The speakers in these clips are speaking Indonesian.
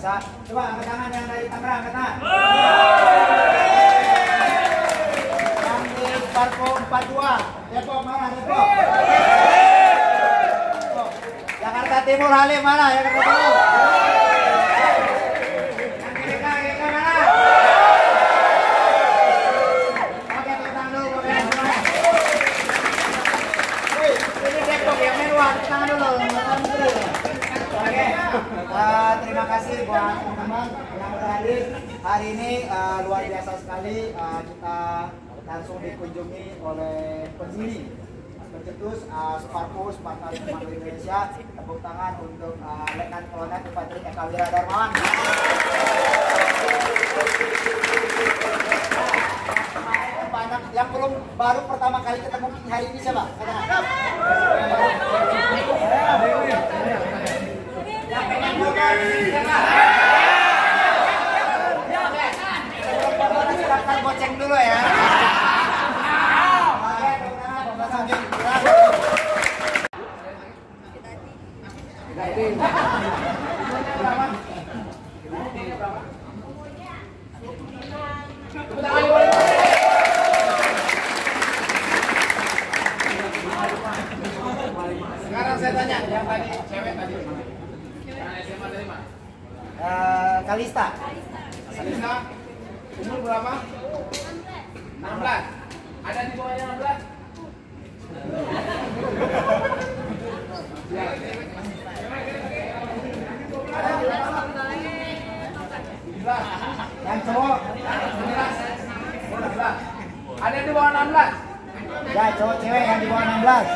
biasa. Coba angkat tangan yang dari Tangerang, angkat tangan. Yang di Parko 42, Depok mana? Depok. Jakarta Timur Halim mana? Jakarta Timur. Yang di GK mana? Oke, tangan dulu, ini Depok yang menua, tangan dulu. Oke, terima kasih buat teman-teman yang sudah hadir. Hari ini luar biasa sekali, kita langsung dikunjungi oleh pendiri pencetus Sparko Indonesia. Tepuk tangan untuk Letnan Kolonel Infanteri Eka Wira Darmawan. Banyak yang belum baru pertama kali ketemu hari ini siapa? Yang pengen juga silakan goceng dulu ya. Sekarang saya tanya, yang tadi cewek tadi mana? Yang SMA dari mana? Kalista. Kalista, umur berapa? 16. Ada di bawahnya 16? Yang cowok 16. Ada di bawah 16? ya, cowok cewek yang di bawah 16.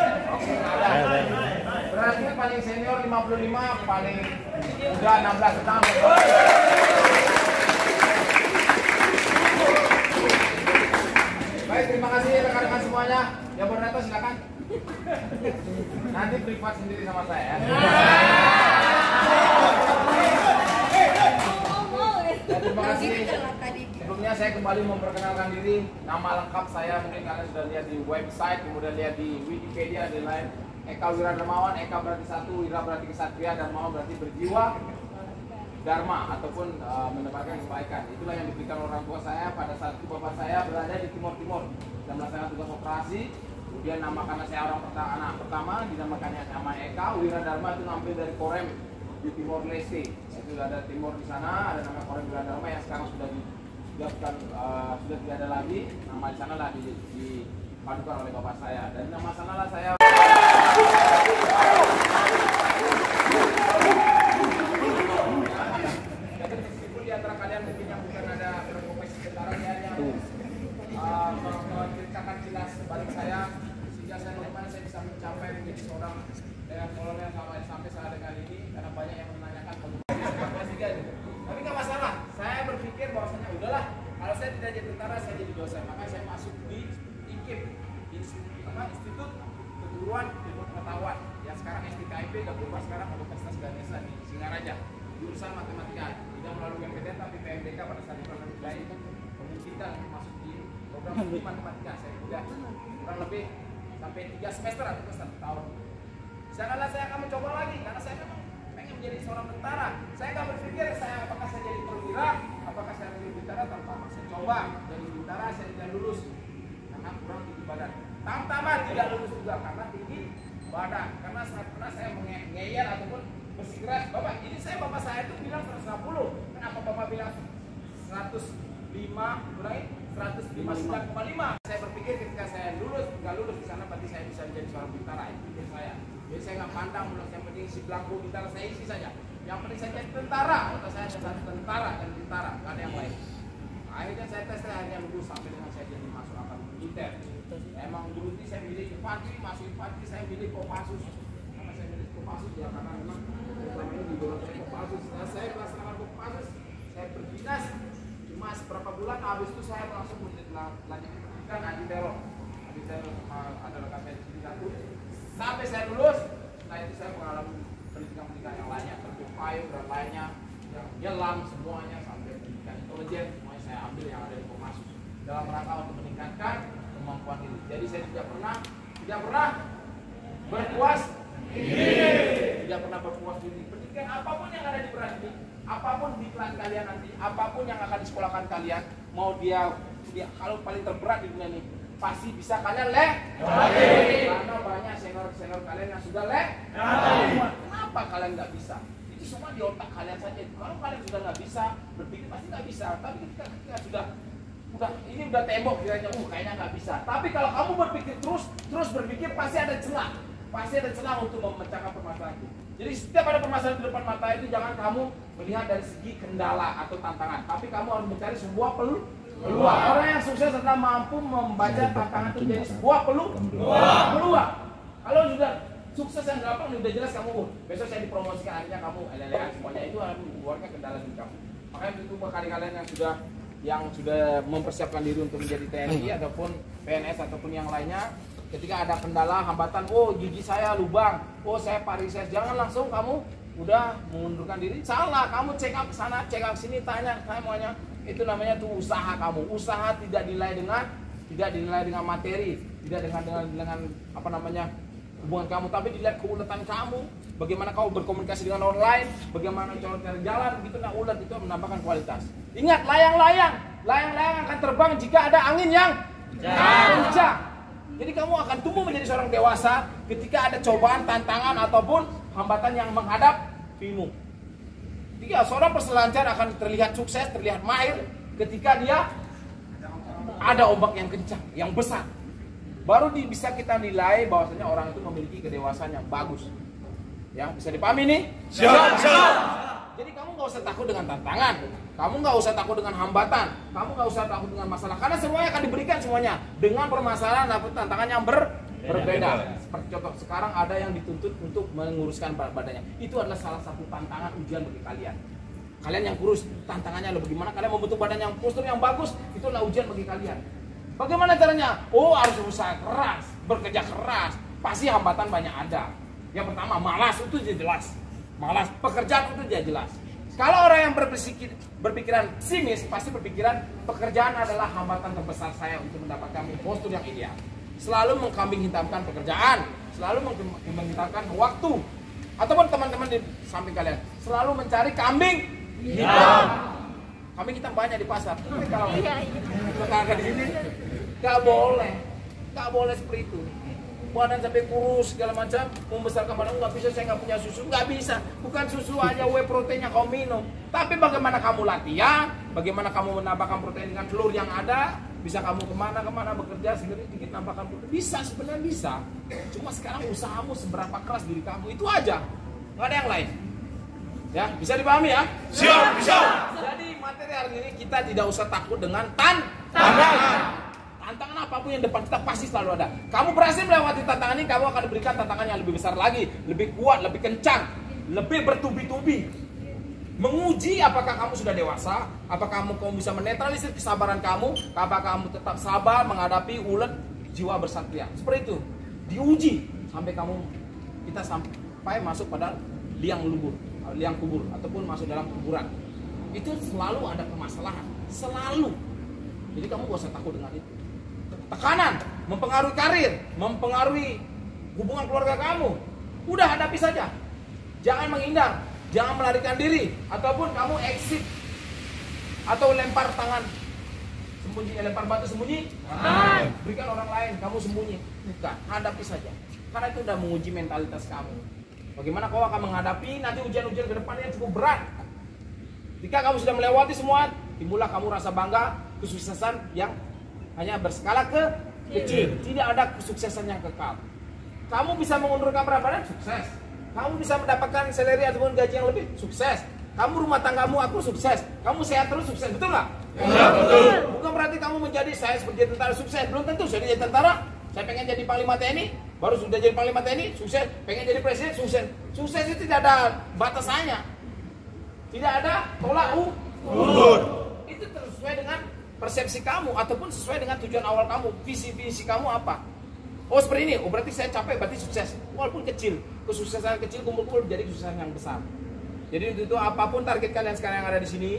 Berarti paling senior 55, paling muda 16. Tangan. Baik, terima kasih rekan-rekan semuanya. Yang bernato silakan. Nanti privat sendiri sama saya ya. Terima kasih. Sebelumnya saya kembali memperkenalkan diri. Nama lengkap saya mungkin kalian sudah lihat di website, kemudian lihat di Wikipedia dan lain. Eka Wira Darmawan. Eka berarti satu, Wira berarti kesatria, Darmawan berarti berjiwa Dharma ataupun menebarkan kebaikan. Itulah yang diberikan orang tua saya pada saat itu bapak saya berada di Timur dan melaksanakan tugas operasi. Kemudian nama karena saya anak pertama dinamakannya nama Eka Wira Dharma, itu ngambil dari Korem di Timor Leste. Itu ada Timor di sana, ada nama Korem Wira Dharma yang sekarang sudah sudah tidak ada lagi. Nama di sana lah dipadukan oleh bapak saya. Dan nama sanalah saya. Di antara kalian mungkin yang bukan ada berprofesi tentara, saya hanya menceritakan jelas balik saya sehingga saya bagaimana saya bisa mencapai menjadi seorang dengan kolonel sampai saat dengan ini, karena banyak yang menanyakan tapi nggak masalah. Saya berpikir bahwasanya udahlah, kalau saya tidak jadi tentara saya jadi dosen, maka saya masuk di IKIP, Institut Keguruan Ilmu Pengetahuan yang sekarang STKIP dan berubah sekarang Universitas Ganesha di Singaraja, jurusan matematika. Tidak melalui MPTN tapi PMDK pada saat itu itu memungkinkan masuk di program studi matematika. Saya sudah kurang lebih sampai 3 semester atau 1 tahun. Sekarang saya akan mencoba lagi karena saya memang pengen menjadi seorang tentara. Saya nggak berpikir apakah saya jadi perwira, apakah saya menjadi tentara tanpa saya coba jadi tentara. Saya tidak lulus karena kurang tinggi badan. Tamtama tidak lulus juga karena tinggi badan. Karena saat pernah saya ngeyel ataupun bersikeras, bapak saya itu bilang 160. Kenapa bapak bilang 105? Kurangi 159,5. Saya berpikir ketika saya nggak lulus di sana berarti saya bisa menjadi seorang tentara. Itu pikir saya. Jadi saya nggak pandang lulus, yang penting si belangku tentara saya isi saja. Yang penting saya jadi tentara. Kata saya ada satu tentara dan tentara, nggak ada yang lain. Akhirnya saya tes hanya lulus sampai dengan saya jadi masuk akademi militer. Emang dulu saya milih infanteri, masuk infanteri saya milih Kopassus. Karena saya milih Kopassus ya karena memang selama ini didorong saya Kopassus. Nah, saya melaksanakan Kopassus, saya berdinas cuma beberapa bulan, habis itu saya langsung lanjut pendidikan anti teror. Anti teror adalah kami di sini satu. Sampai saya lulus, setelah itu saya mengalami pendidikan yang lainnya, terjun payung dan lainnya, yang nyelam semuanya sampai pendidikan intelijen semuanya saya ambil yang ada di Kopassus dalam rangka untuk meningkatkan kemampuan diri. Jadi saya tidak pernah berpuas diri. Tidak pernah berpuas diri. Pendidikan apapun yang ada di berat ini, apapun diklat kalian nanti, apapun yang akan disekolahkan kalian, mau dia kalau paling terberat di dunia ini, pasti bisa kalian karena banyak senior kalian yang sudah kenapa kalian nggak bisa? Itu semua di otak kalian saja. Kalau kalian sudah nggak bisa berpikir, pasti nggak bisa. Tapi ketika sudah ini udah tembok kiranya, kayaknya nggak bisa. Tapi kalau kamu berpikir terus berpikir, pasti ada celah untuk memecahkan permasalahan itu. Jadi setiap ada permasalahan di depan mata itu, jangan kamu melihat dari segi kendala atau tantangan, tapi kamu harus mencari sebuah peluang. Orang yang sukses adalah mampu membaca tantangan itu jadi sebuah peluang. Kalau sudah sukses yang gampang, udah jelas kamu besok saya dipromosikan, akhirnya kamu semuanya itu akan mengeluarkan kendala di kamu. Makanya itu kalian yang sudah mempersiapkan diri untuk menjadi TNI ataupun PNS ataupun yang lainnya, ketika ada kendala, hambatan, gigi saya lubang, saya parises, jangan langsung kamu udah mengundurkan diri. Salah, kamu check up sana, check up sini, tanya semuanya. Itu namanya tuh usaha kamu. Usaha tidak dinilai dengan materi, tidak dengan apa namanya hubungan kamu, tapi dilihat keuletan kamu, bagaimana kamu berkomunikasi dengan orang lain, bagaimana cara cari jalan, gitu. Nah, ulet itu menambahkan kualitas. Ingat, layang-layang akan terbang jika ada angin yang kencang. Jadi kamu akan tumbuh menjadi seorang dewasa ketika ada cobaan, tantangan ataupun hambatan yang menghadapimu. Tiga, seorang peselancar akan terlihat sukses, terlihat mahir ketika dia ada ombak yang kencang, yang besar. Baru bisa kita nilai bahwasanya orang itu memiliki kedewasaan yang bagus. Ya, bisa dipahami nih? Siap. Jadi kamu nggak usah takut dengan tantangan, kamu nggak usah takut dengan hambatan, kamu nggak usah takut dengan masalah, karena semuanya akan diberikan semuanya dengan permasalahan ataupun tantangan yang berbeda. Seperti contoh, sekarang ada yang dituntut untuk menguruskan badannya. Itu adalah salah satu tantangan ujian bagi kalian. Kalian yang kurus, tantangannya adalah bagaimana kalian membentuk badan yang postur yang bagus. Itu adalah ujian bagi kalian. Bagaimana caranya? Harus berusaha keras, bekerja keras. Pasti hambatan banyak ada. Yang pertama, malas, itu jelas. Malas, pekerjaan itu jelas. Kalau orang yang berpikiran sinis, pasti berpikiran pekerjaan adalah hambatan terbesar saya untuk mendapatkan postur yang ideal. Selalu mengkambing hitamkan pekerjaan, selalu mengkambing hitamkan waktu. Ataupun teman-teman di samping kalian, selalu mencari kambing hitam. Kambing hitam banyak di pasar. Tapi kalau tetangga di sini, nggak boleh seperti itu. Badan sampai kurus segala macam, membesarkan badan, nggak bisa, saya nggak punya susu, nggak bisa. Bukan susu aja, whey proteinnya kau minum. Tapi bagaimana kamu latihan, bagaimana kamu menambahkan protein dengan telur yang ada, bisa kamu kemana bekerja sedikit nambahkan protein, bisa, sebenarnya bisa. Cuma sekarang usahamu seberapa keras diri kamu, itu aja, nggak ada yang lain. Ya, bisa dipahami ya? Siap. Jadi materi hari ini kita tidak usah takut dengan tantangan. Tantangan apapun yang depan kita pasti selalu ada. Kamu berhasil melewati tantangan ini, kamu akan diberikan tantangan yang lebih besar lagi, lebih kuat, lebih kencang, lebih bertubi-tubi. Menguji apakah kamu sudah dewasa, apakah kamu bisa menetralisir kesabaran kamu, apakah kamu tetap sabar menghadapi ulet jiwa bersatria. Seperti itu. Diuji sampai kita sampai masuk pada liang kubur ataupun masuk dalam kuburan. Itu selalu ada permasalahan, selalu. Jadi kamu gak usah takut dengan itu. Tekanan mempengaruhi karir, mempengaruhi hubungan keluarga kamu. Udah hadapi saja. Jangan menghindar, jangan melarikan diri, ataupun kamu exit atau lempar tangan sembunyi, lempar batu sembunyi. Berikan orang lain, kamu sembunyi. Bukan, hadapi saja. Karena itu udah menguji mentalitas kamu. Bagaimana kau akan menghadapi nanti ujian-ujian ke depan yang cukup berat. Jika kamu sudah melewati semua, timbullah kamu rasa bangga, kesuksesan yang hanya berskala kecil. Tidak ada kesuksesan yang kekal. Kamu bisa mengundurkan berat badan, sukses. Kamu bisa mendapatkan salary ataupun gaji yang lebih, sukses. Kamu rumah tanggamu, aku sukses. Kamu sehat terus, sukses. Betul nggak? Betul. Bukan berarti kamu menjadi saya sebagai tentara sukses. Belum tentu saya jadi tentara. Saya pengen jadi panglima TNI, baru sudah jadi panglima TNI, sukses. Pengen jadi presiden, sukses. Sukses itu tidak ada batasannya. Tidak ada tolak ukur. Itu sesuai dengan persepsi kamu ataupun sesuai dengan tujuan awal kamu, visi kamu apa. Seperti ini, berarti saya capek, berarti sukses. Walaupun kecil, kesuksesan kecil kumpul-kumpul menjadi kesuksesan yang besar. Jadi itu apapun target kalian sekarang yang ada di sini,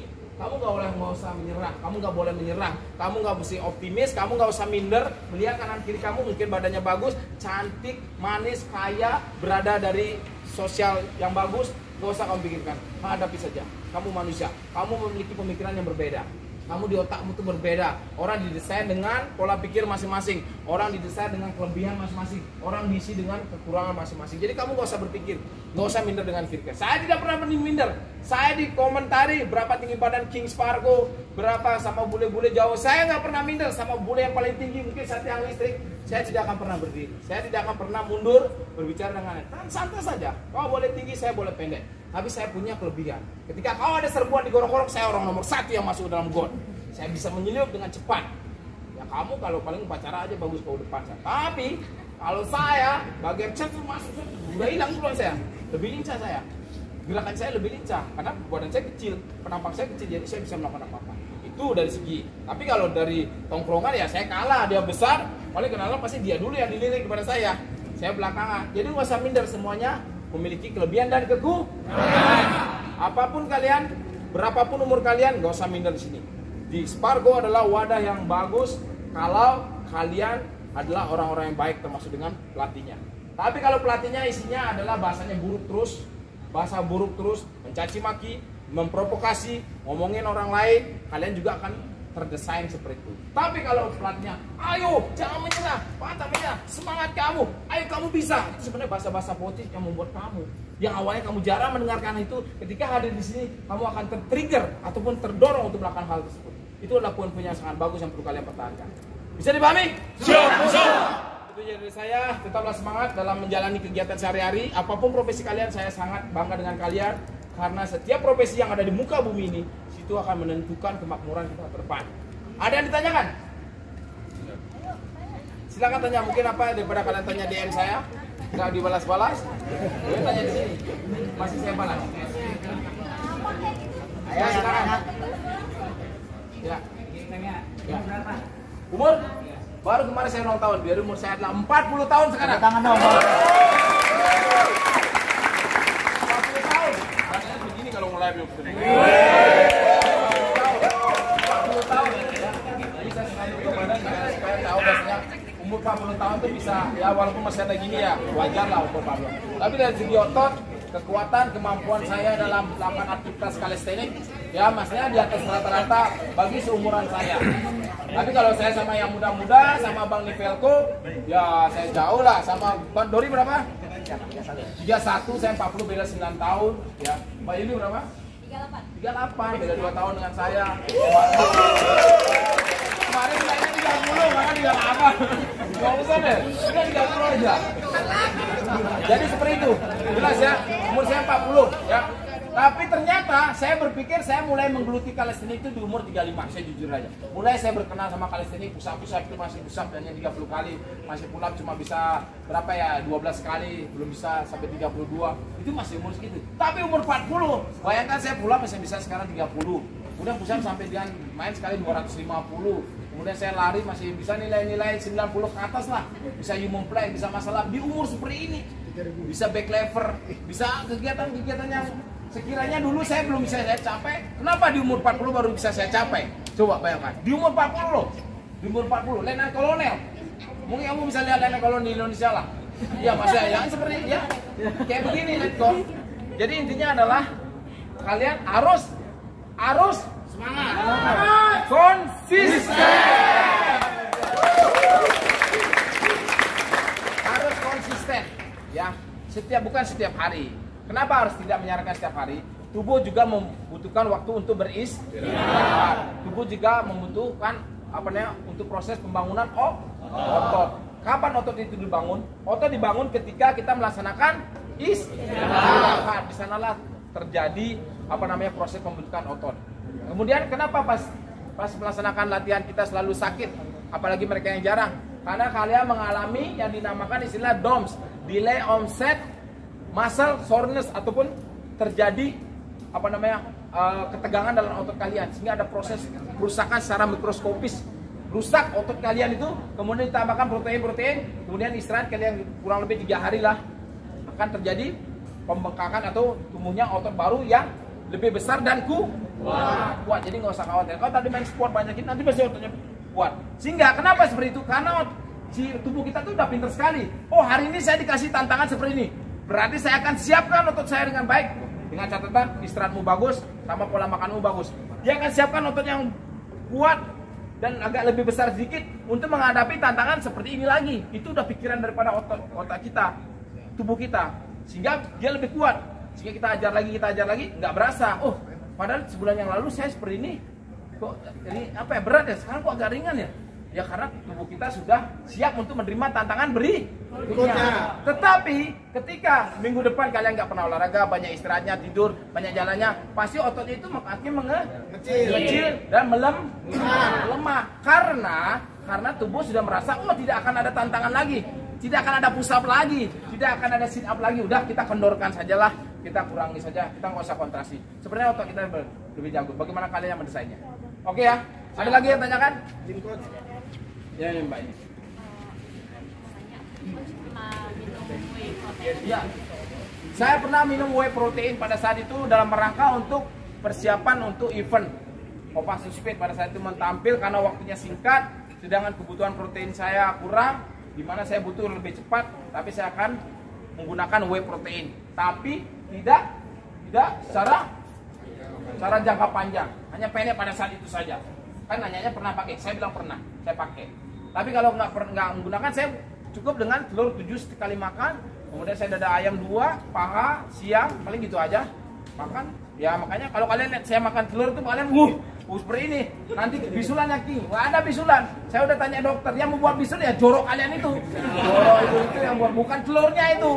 kamu nggak usah menyerah, kamu nggak boleh menyerah, kamu nggak mesti optimis, kamu nggak usah minder, melihat kanan kiri kamu mungkin badannya bagus, cantik, manis, kaya, berada dari sosial yang bagus, Gak usah kamu pikirkan, hadapi saja. Kamu manusia, kamu memiliki pemikiran yang berbeda. Kamu di otakmu itu berbeda. Orang didesain dengan pola pikir masing-masing. Orang didesain dengan kelebihan masing-masing. Orang diisi dengan kekurangan masing-masing. Jadi kamu gak usah berpikir, gak usah minder dengan Firkes. Saya tidak pernah minder. Saya dikomentari berapa tinggi badan King Spargo, berapa sama bule-bule jauh. Saya nggak pernah minder sama bule yang paling tinggi, mungkin saya tiang listrik. Saya tidak akan pernah berdiri. Saya tidak akan pernah mundur berbicara dengan santai saja. Kau boleh tinggi, saya boleh pendek. Tapi saya punya kelebihan. Ketika kau ada serbuan di gorok-gorok, saya orang nomor 1 yang masuk dalam got. Saya bisa menyeliup dengan cepat. Ya kamu kalau paling upacara aja bagus ke depan saya. Tapi kalau saya bagian cepat masuk, udah hilang duluan saya. Lebih lincah saya. Gerakan saya lebih lincah karena badan saya kecil, penampang saya kecil, jadi saya bisa melakukan apa-apa. Itu dari segi. Tapi kalau dari tongkrongan ya saya kalah, dia besar, paling kenalan pasti dia dulu yang dilirik kepada saya. Saya belakangan. Jadi nggak usah minder, semuanya memiliki kelebihan dan kekurangan. Apapun kalian, berapapun umur kalian, nggak usah minder di sini. Di Spargo adalah wadah yang bagus kalau kalian adalah orang-orang yang baik termasuk dengan pelatihnya. Tapi kalau pelatihnya isinya adalah bahasanya buruk terus, bahasa buruk terus, mencaci maki, memprovokasi, ngomongin orang lain, kalian juga akan terdesain seperti itu. Tapi kalau pelatihnya, ayo jangan menyerah, patah menyerah, semangat kamu, ayo kamu bisa. Itu sebenarnya bahasa-bahasa positif yang membuat kamu, yang awalnya kamu jarang mendengarkan itu, ketika hadir di sini kamu akan tertrigger ataupun terdorong untuk melakukan hal tersebut. Itu adalah poin-poin yang sangat bagus yang perlu kalian pertahankan. Bisa dipahami? Itu jadi saya, tetaplah semangat dalam menjalani kegiatan sehari-hari. Apapun profesi kalian, saya sangat bangga dengan kalian. Karena setiap profesi yang ada di muka bumi ini, itu akan menentukan kemakmuran kita ke depan. Ada yang ditanyakan? Silakan tanya, mungkin apa daripada kalian tanya DM saya, nggak dibalas-balas, boleh tanya di sini, masih saya balas. Ayo silakan. Ya. Umur? Baru kemarin saya ulang tahun, biar umur saya adalah 40 tahun sekarang. Tangan dong. 40 tahun. Rasanya begini kalau mulai belum. 40 tahun. Jadi saya sengaja untuk badan supaya tahu bahasanya umur 40 tahun itu bisa, ya walaupun masih ada gini ya, wajar lah umur 40. Tapi dari segi otot, kekuatan, kemampuan saya dalam melakukan aktivitas kalistenik, ya maksudnya di atas rata-rata bagi seumuran saya. Tapi kalau saya sama yang muda-muda, sama Bang Nivelko, ya saya jauh lah. Sama Bang Dori berapa? 31, saya 40, beda 9 tahun. Ya, Mbak Yuli berapa? 38, beda 2 tahun dengan saya. Kemarin bilangnya 30, maka 38. Gak usah deh, udah 30 aja. Jadi seperti itu, jelas ya, umur saya 40 ya. Tapi ternyata saya berpikir saya mulai menggeluti kalistenik itu di umur 35, saya jujur aja. Mulai saya berkenal sama kalistenik, pusat-pusat itu masih pusat hanya 30 kali, masih pull up cuma bisa berapa ya, 12 kali, belum bisa sampai 32. Itu masih umur segitu. Tapi umur 40, bayangkan saya pull up masih bisa sekarang 30. Kemudian pusat sampai dengan main sekali 250. Kemudian saya lari masih bisa nilai-nilai 90 ke atas lah. Bisa human play, bisa masalah di umur seperti ini. Bisa back lever, bisa kegiatan-kegiatan yang sekiranya dulu saya belum bisa saya capai. Kenapa di umur 40 baru bisa saya capai? Coba bayangkan, di umur 40 loh. Di umur 40, Letnan Kolonel. Mungkin kamu bisa lihat Letnan Kolonel di Indonesia lah. Ya maksudnya yang seperti ya kayak begini Letko. Jadi intinya adalah kalian harus semangat, konsisten. Harus konsisten ya. Bukan setiap hari. Kenapa harus tidak menyarankan setiap hari? Tubuh juga membutuhkan waktu untuk beristirahat. Tubuh juga membutuhkan untuk proses pembangunan otot. Kapan otot itu dibangun? Otot dibangun ketika kita melaksanakan istirahat. Di sanalah terjadi proses pembentukan otot. Kemudian kenapa pas melaksanakan latihan kita selalu sakit? Apalagi mereka yang jarang. Karena kalian mengalami yang dinamakan istilah DOMS, delay onset muscle soreness, ataupun terjadi ketegangan dalam otot kalian, sehingga ada proses kerusakan secara mikroskopis. Rusak otot kalian itu, kemudian ditambahkan protein-protein, kemudian istirahat kalian kurang lebih 3 hari lah, akan terjadi pembengkakan atau tumbuhnya otot baru yang lebih besar dan kuat. Jadi nggak usah khawatir. Kalau tadi main sport banyakin, nanti pasti ototnya kuat. Sehingga kenapa seperti itu? Karena tubuh kita tuh udah pintar sekali. Oh, hari ini saya dikasih tantangan seperti ini, berarti saya akan siapkan otot saya dengan baik. dengan catatan istirahatmu bagus sama pola makanmu bagus. Dia akan siapkan otot yang kuat dan agak lebih besar sedikit untuk menghadapi tantangan seperti ini lagi. Itu udah pikiran daripada otak kita, tubuh kita, sehingga dia lebih kuat. Sehingga kita ajar lagi, nggak berasa. Oh, padahal sebulan yang lalu saya seperti ini, kok ini apa ya, berat ya, sekarang kok agak ringan ya. Ya karena tubuh kita sudah siap untuk menerima tantangan berikutnya. Tetapi ketika minggu depan kalian nggak pernah olahraga, banyak istirahatnya, tidur, banyak jalannya, pasti ototnya itu makin mengecil dan melemah. Karena tubuh sudah merasa, oh tidak akan ada tantangan lagi, tidak akan ada push up lagi, tidak akan ada sit up lagi. Udah kita kendorkan sajalah, kita kurangi saja, kita nggak usah kontraksi. Sebenarnya otot kita lebih jago. Bagaimana kalian yang mendesainnya? Oke ya. Ada lagi yang tanyakan? Ya, Mbak ini. Ya. Saya pernah minum whey protein pada saat itu dalam rangka untuk persiapan untuk event Kopassus Speed. Pada saat itu tampil karena waktunya singkat, sedangkan kebutuhan protein saya kurang, di mana saya butuh lebih cepat, tapi saya akan menggunakan whey protein. Tapi tidak secara jangka panjang, hanya pendek pada saat itu saja. Kan nanyanya pernah pakai, saya bilang pernah, saya pakai. Tapi kalau nggak menggunakan, saya cukup dengan telur 7 sekali makan, kemudian saya dada ayam 2, paha, siang, paling gitu aja makan. Ya makanya kalau kalian lihat saya makan telur itu kalian seperti ini, nanti bisulan yakin, nggak ada bisulan. Saya udah tanya dokter, yang membuat bisul ya jorok kalian itu. Jorok itu yang buat, bukan telurnya itu.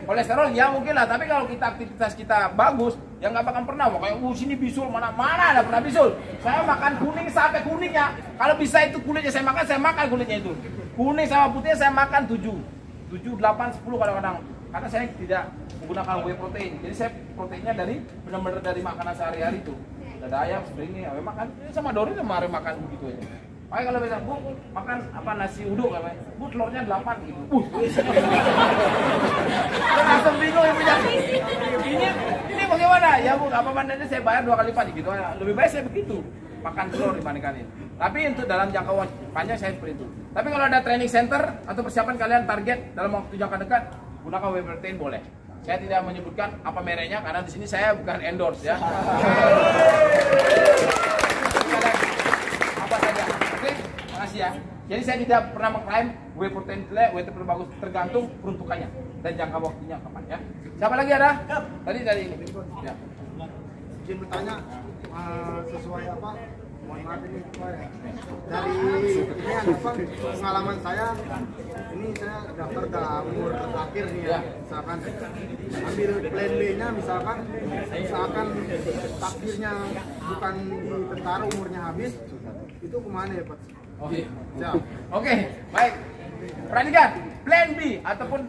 Kolesterol ya mungkin lah, tapi kalau aktivitas kita bagus, ya nggak bakal pernah. Kayak sini bisul, mana ada pernah bisul. Saya makan kuning sampai kuningnya. Kalau bisa itu kulitnya saya makan kulitnya itu. Kuning sama putihnya saya makan 7, 8, 10 kadang-kadang. Karena saya tidak menggunakan whey protein. Jadi saya proteinnya benar-benar dari makanan sehari-hari itu. Dada ayam seperti ini, makan sama Dori sama hari makan begitu aja. Makanya kalau bilang, Bu, makan apa nasi uduk katanya. Bu, telurnya 8 gitu. Langsung bingung ya punya. Ini bagaimana? Ya Bu, apa mandanya saya bayar 2 kali lipat gitu. Lebih baik saya begitu. Makan telur dibandingkan ini. Tapi untuk dalam jangka panjang saya seperti itu. Tapi kalau ada training center atau persiapan kalian target dalam waktu jangka dekat, gunakan whey protein boleh. Saya tidak menyebutkan apa mereknya karena di sini saya bukan endorse ya. Apa saja. Oke, makasih ya. Jadi saya tidak pernah mengklaim whey protein jelek, whey protein bagus, tergantung peruntukannya dan jangka waktunya kapan ya. Siapa lagi ada? Tadi dari ini. Ya. Izin bertanya sesuai apa? Mohon maaf ini dari ini apa pengalaman saya, ini saya daftar ke umur terakhir nih ya. Misalkan ambil plan B-nya, misalkan takdirnya bukan di tentara, umurnya habis, itu kemana ya Pak? Oke, baik. Perhatikan, plan B ataupun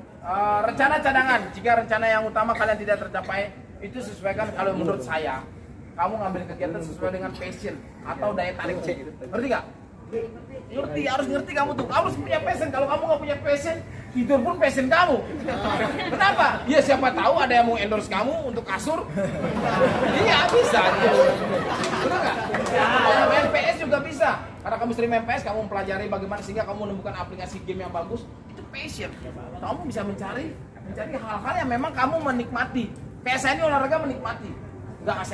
rencana cadangan. Jika rencana yang utama kalian tidak tercapai, itu sesuaikan kalau menurut saya. Kamu ngambil kegiatan sesuai dengan passion atau daya tarik. Ngerti gak? Ngerti, harus ngerti kamu tuh. Kamu harus punya passion. Kalau kamu nggak punya passion, tidur pun passion kamu. Kenapa? Ya siapa tahu ada yang mau endorse kamu untuk kasur. Iya bisa. Betul nggak? Main PS juga bisa. Karena kamu sering main PS, kamu mempelajari bagaimana sehingga kamu menemukan aplikasi game yang bagus. Itu passion. Kamu bisa mencari hal-hal yang memang kamu menikmati. PS ini olahraga menikmati. Nggak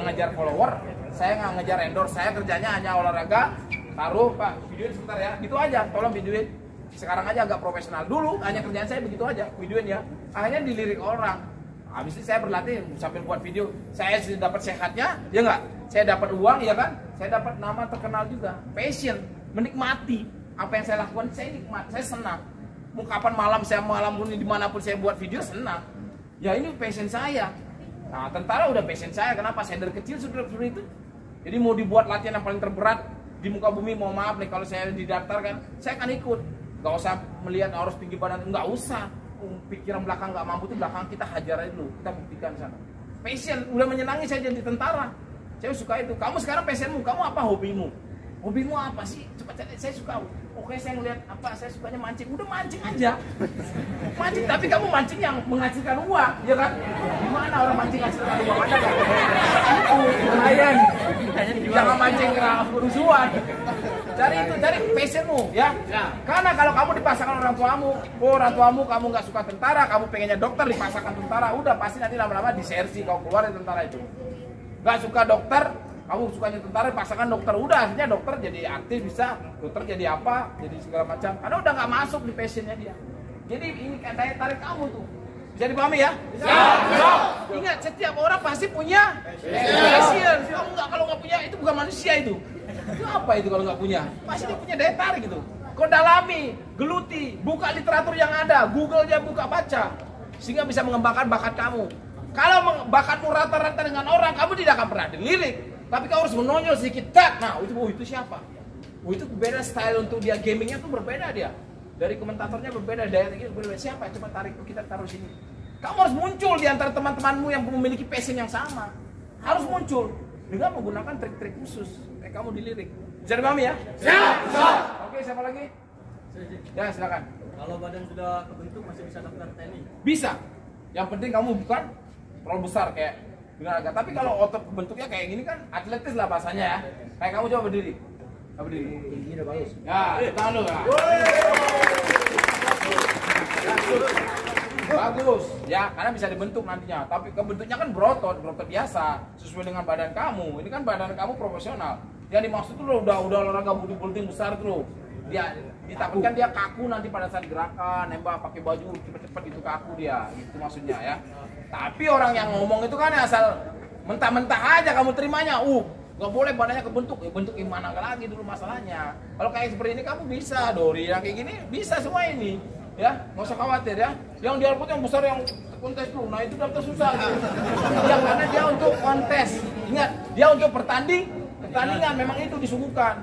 ngejar follower, saya nggak ngejar endorse, saya kerjanya hanya olahraga, taruh Pak, videoin sebentar ya, gitu aja, tolong videoin. Sekarang aja agak profesional, dulu hanya kerjaan saya begitu aja, videoin ya. Akhirnya dilirik orang, habis itu saya berlatih sambil buat video, saya dapat sehatnya, ya nggak? Saya dapat uang, ya kan? Saya dapat nama terkenal juga, passion, menikmati apa yang saya lakukan, saya nikmat, saya senang. Mau kapan malam pun dimanapun saya buat video senang. Ya ini passion saya. Nah, tentara udah passion saya. Kenapa? Saya dari kecil sudah seperti itu. Jadi mau dibuat latihan yang paling terberat di muka bumi, mohon maaf nih kalau saya didaftarkan, saya akan ikut. Gak usah melihat harus tinggi badan, nggak usah. Pikiran belakang nggak mampu itu belakang kita hajar aja dulu, kita buktikan sana. Passion udah menyenangi saya jadi tentara. Saya suka itu. Kamu sekarang passionmu, kamu apa hobimu? Hobimu apa sih? Coba cari. Saya suka. Oke, saya ngeliat apa? Saya sukanya mancing. Udah mancing aja. Mancing, tapi kamu mancing yang menghasilkan uang, ya kan? Gimana orang mancing menghasilkan uang? Ada nggak? Lumayan. Jangan mancing kerusuhan. cari passionmu ya. Karena kalau kamu dipasangkan orang tuamu kamu nggak suka tentara, kamu pengennya dokter dipasangkan tentara, udah pasti nanti lama-lama disersi kau keluar dari tentara itu. Nggak suka dokter, kamu sukanya tentara dipasangkan dokter, udah akhirnya dokter jadi aktif bisa, dokter jadi apa, jadi segala macam. Karena udah nggak masuk di passionnya dia. Jadi ini kan daya tarik kamu tuh. Bisa dipahami ya? Ingat, setiap orang pasti punya passion. Kamu kalau nggak punya itu bukan manusia itu. Itu apa itu kalau nggak punya? Pasti dia punya daya tarik gitu. Kau dalami, geluti, buka literatur yang ada, Google aja buka baca, sehingga bisa mengembangkan bakat kamu. Kalau bakatmu rata-rata dengan orang, kamu tidak akan pernah dilirik. Tapi kau harus menonjol sedikit. Nah, itu siapa? Itu beda style untuk dia, gamingnya tuh berbeda dia. Dari komentatornya berbeda, daya tariknya berbeda. Siapa? Coba tarik, kita taruh sini. Kamu harus muncul di antara teman-temanmu yang memiliki passion yang sama. Harus muncul dengan menggunakan trik-trik khusus. Kayak kamu dilirik. Bisa dipahami ya? Siap. Oke, siapa lagi? Ya, silakan. Kalau badan sudah kebentuk masih bisa daftar TNI? Bisa. Yang penting kamu bukan terlalu besar kayak dengan agak. Tapi kalau otot bentuknya kayak gini kan atletis lah bahasanya ya. Kayak kamu coba berdiri. Berdiri. Ini udah bagus. Ya, tangan lu ya. Bagus. Ya, karena bisa dibentuk nantinya. Tapi kebentuknya kan berotot biasa sesuai dengan badan kamu. Ini kan badan kamu profesional. Yang dimaksud tuh udah olahraga bodybuilding besar tuh loh. Dia ditakutkan dia kaku nanti pada saat gerakan, nembak pakai baju cepet-cepet itu kaku dia. Itu maksudnya ya. Tapi orang yang ngomong itu kan asal mentah-mentah aja kamu terimanya. Gak boleh badannya kebentuk, bentuk gimana lagi dulu masalahnya. Kalau kayak seperti ini kamu bisa, Dori, yang kayak gini bisa semua ini, ya, nggak usah khawatir ya. Yang di Alput yang besar yang kontes dulu, nah itu daftar susah. Yang karena dia untuk kontes, ingat dia untuk pertandingan memang itu disuguhkan.